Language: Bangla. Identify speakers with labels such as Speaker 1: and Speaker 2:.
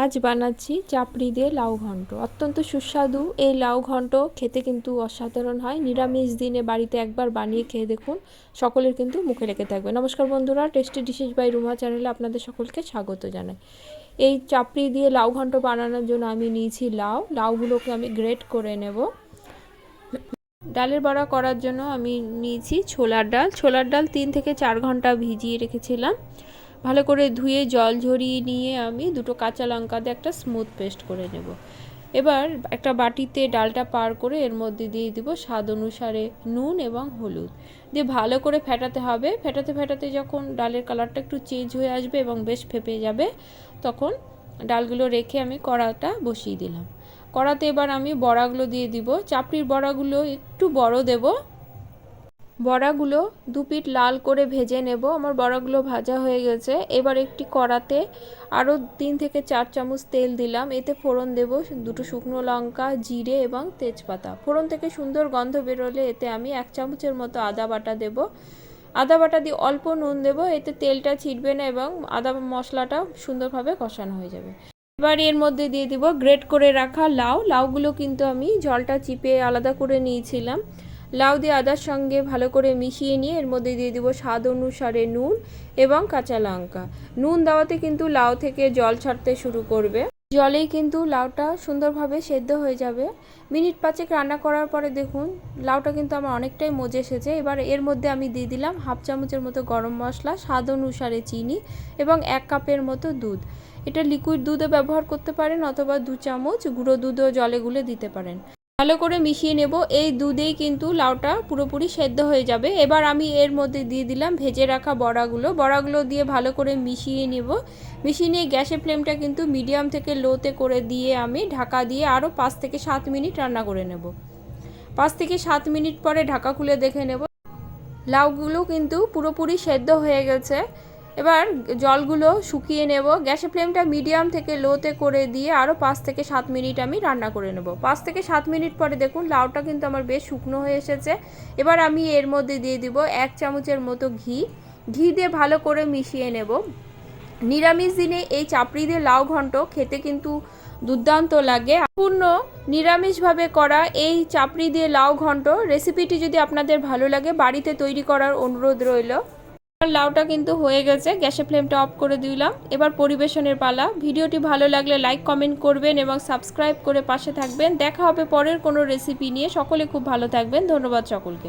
Speaker 1: আজ বানাচ্ছি চাপড়ি দিয়ে লাউ ঘন্ট। অত্যন্ত সুস্বাদু এই লাউ ঘন্ট খেতে কিন্তু অসাধারণ হয়। নিরামিষ দিনে বাড়িতে একবার বানিয়ে খেয়ে দেখুন, সকলের কিন্তু মুখে লেগে থাকবে। নমস্কার বন্ধুরা, টেস্টি ডিশেস বাই রুমা চ্যানেলে আপনাদের সকলকে স্বাগত জানাই। এই চাপড়ি দিয়ে লাউ ঘন্ট বানানোর জন্য আমি নিয়েছি লাউগুলোকে আমি গ্রেট করে নেব। ডালের বড়া করার জন্য আমি নিয়েছি ছোলার ডাল 3 থেকে 4 ঘন্টা ভিজিয়ে রেখেছিলাম। ভালো করে ধুয়ে জল ঝরিয়ে নিয়ে আমি দুটো কাঁচা লঙ্কা দিয়ে একটা স্মুথ পেস্ট করে নেব। এবার একটা বাটিতে ডালটা পার করে এর মধ্যে দিয়ে দিব স্বাদ অনুসারে নুন এবং হলুদ দিয়ে ভালো করে ফেটাতে হবে। ফেটাতে যখন ডালের কালারটা একটু চেঞ্জ হয়ে আসবে এবং বেশ ফেপে যাবে, তখন ডালগুলো রেখে আমি কড়াটা বসিয়ে দিলাম। কড়াতে এবার আমি বড়াগুলো দিয়ে দিব। চাপড়ির বড়াগুলো একটু বড় দেব। বড়াগুলো 2 পিঠ লাল করে ভেজে নেব। আমার বড়াগুলো ভাজা হয়ে গেছে। এবার একটি কড়াতে আরও 3 থেকে 4 চামচ তেল দিলাম। এতে ফোড়ন দেব দুটো শুকনো লঙ্কা, জিরে এবং তেজপাতা। ফোড়ন থেকে সুন্দর গন্ধ বেরোলে এতে আমি 1 চামচের মতো আদা বাটা দেব। আদা বাটা দিয়ে অল্প নুন দেব, এতে তেলটা ছিটবে না এবং আদা মশলাটা সুন্দরভাবে কষানো হয়ে যাবে। এবার এর মধ্যে দিয়ে দিব গ্রেট করে রাখা লাউগুলো কিন্তু আমি জলটা চিপে আলাদা করে নিয়েছিলাম। লাউ দিয়ে আদার সঙ্গে ভালো করে মিশিয়ে নিয়ে এর মধ্যে দিয়ে দিব স্বাদ অনুসারে নুন এবং কাঁচা লঙ্কা। নুন দেওয়াতে কিন্তু লাউ থেকে জল ছাড়তে শুরু করবে। জলেই কিন্তু লাউটা সুন্দরভাবে সেদ্ধ হয়ে যাবে। মিনিট 5 রান্না করার পরে দেখুন লাউটা কিন্তু আমার অনেকটাই মজে এসেছে। এবার এর মধ্যে আমি দিয়ে দিলাম 1/2 চামচের মতো গরম মশলা, স্বাদ অনুসারে চিনি এবং 1 কাপের মতো দুধ। এটা লিকুইড দুধও ব্যবহার করতে পারেন অথবা 2 চামচ গুঁড়ো দুধও জলে গুলে দিতে পারেন। ভালো করে মিশিয়ে নেব। এই দুধেই কিন্তু লাউটা পুরোপুরি সেদ্ধ হয়ে যাবে। এবার আমি এর মধ্যে দিয়ে দিলাম ভেজে রাখা বড়াগুলো দিয়ে ভালো করে মিশিয়ে নেব। মিশিয়ে নিয়ে গ্যাসের ফ্লেমটা কিন্তু মিডিয়াম থেকে লোতে করে দিয়ে আমি ঢাকা দিয়ে আরও 5 থেকে 7 মিনিট রান্না করে নেব। 5 থেকে 7 মিনিট পরে ঢাকা খুলে দেখে নেব লাউগুলো কিন্তু পুরোপুরি সেদ্ধ হয়ে গেছে। এবার জলগুলো শুকিয়ে নেব। গ্যাসের ফ্লেমটা মিডিয়াম থেকে লোতে করে দিয়ে আরও 5 থেকে 7 মিনিট আমি রান্না করে নেব। 5 থেকে 7 মিনিট পরে দেখুন লাউটা কিন্তু আমার বেশ শুকনো হয়ে এসেছে। এবার আমি এর মধ্যে দিয়ে দিব 1 চামচের মতো ঘি দিয়ে ভালো করে মিশিয়ে নেব। নিরামিষ দিনে এই চাপড়ি দিয়ে লাউ ঘন্ট খেতে কিন্তু দুর্দান্ত লাগে। সম্পূর্ণ নিরামিষভাবে করা এই চাপড়ি দিয়ে লাউ ঘন্ট রেসিপিটি যদি আপনাদের ভালো লাগে বাড়িতে তৈরি করার অনুরোধ রইল। লাউটা কিন্তু হয়ে গেছে, গ্যাসের ফ্লেমটা অফ করে দিলাম। এবার পরিবেশনের পালা। ভিডিওটি ভালো লাগলে লাইক কমেন্ট করবেন এবং সাবস্ক্রাইব করে পাশে থাকবেন। দেখা হবে পরের কোনো রেসিপি নিয়ে। সকলে খুব ভালো থাকবেন। ধন্যবাদ সকলকে।